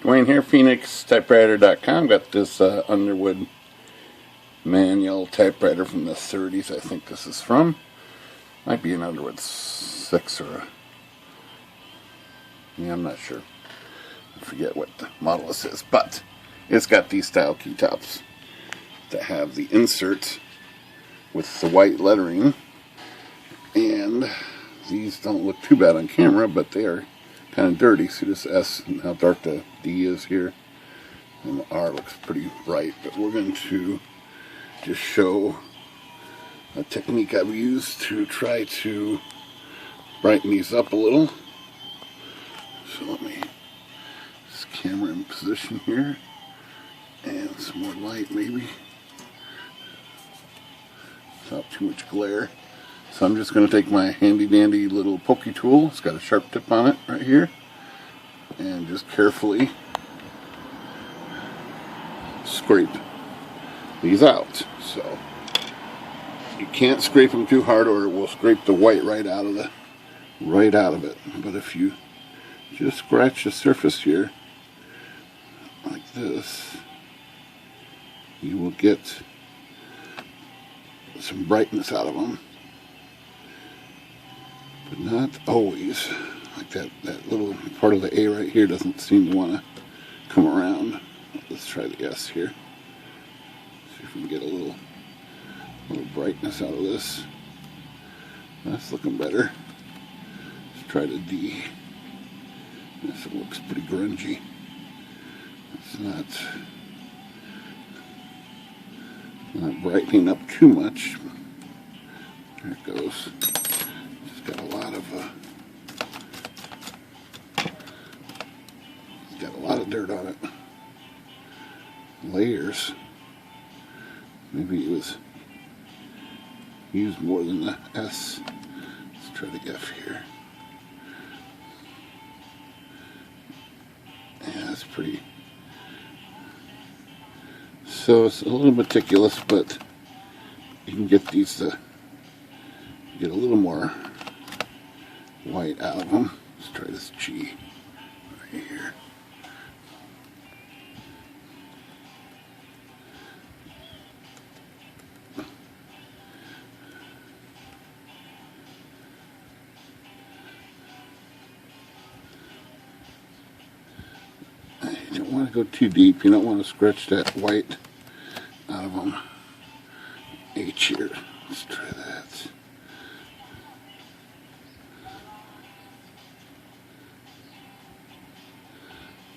Dwayne here, Typewriter.com. Got this Underwood manual typewriter from the 30s. I think this is from. Might be an Underwood 6 or a... yeah, I'm not sure. I forget what the model this is, but it's got these style keytops that have the insert with the white lettering, and these don't look too bad on camera, but they are kind of dirty. See this S and how dark the D is here, and the R looks pretty bright. But we're going to just show a technique I've used to try to brighten these up a little. So let me this camera in position here, and some more light maybe without too much glare. So I'm just going to take my handy dandy little pokey tool, it's got a sharp tip on it right here, and just carefully scrape these out. So you can't scrape them too hard or it will scrape the white right out of it. But if you just scratch the surface here like this, you will get some brightness out of them. But not always. Like that little part of the A right here doesn't seem to want to come around. Let's try the S here. See if we can get a little brightness out of this. That's looking better. Let's try the D. This looks pretty grungy. It's not brightening up too much. There it goes. It's got a lot of dirt on it. Layers. Maybe it was used more than the S. Let's try the F here. Yeah, that's pretty. So it's a little meticulous, but you can get these to get a little more white out of them. Let's try this G right here. You don't want to go too deep. You don't want to scratch that white out of them. H here. Let's try that.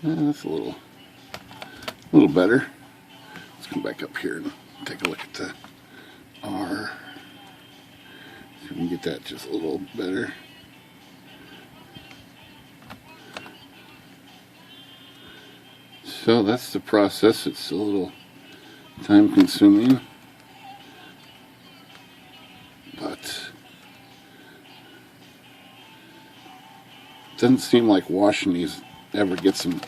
That's a little better. Let's come back up here and take a look at the R. See if we can get that just a little better. So that's the process. It's a little time consuming, but it doesn't seem like washing these ever gets them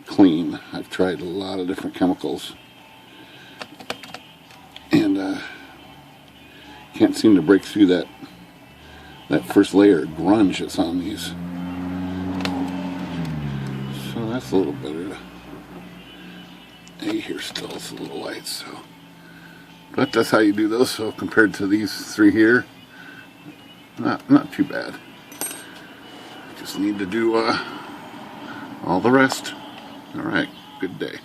clean. I've tried a lot of different chemicals and can't seem to break through that first layer of grunge that's on these. So that's a little better. A here still is a little light, so, but that's how you do those. So compared to these three here, not too bad. Just need to do all the rest. All right, good day.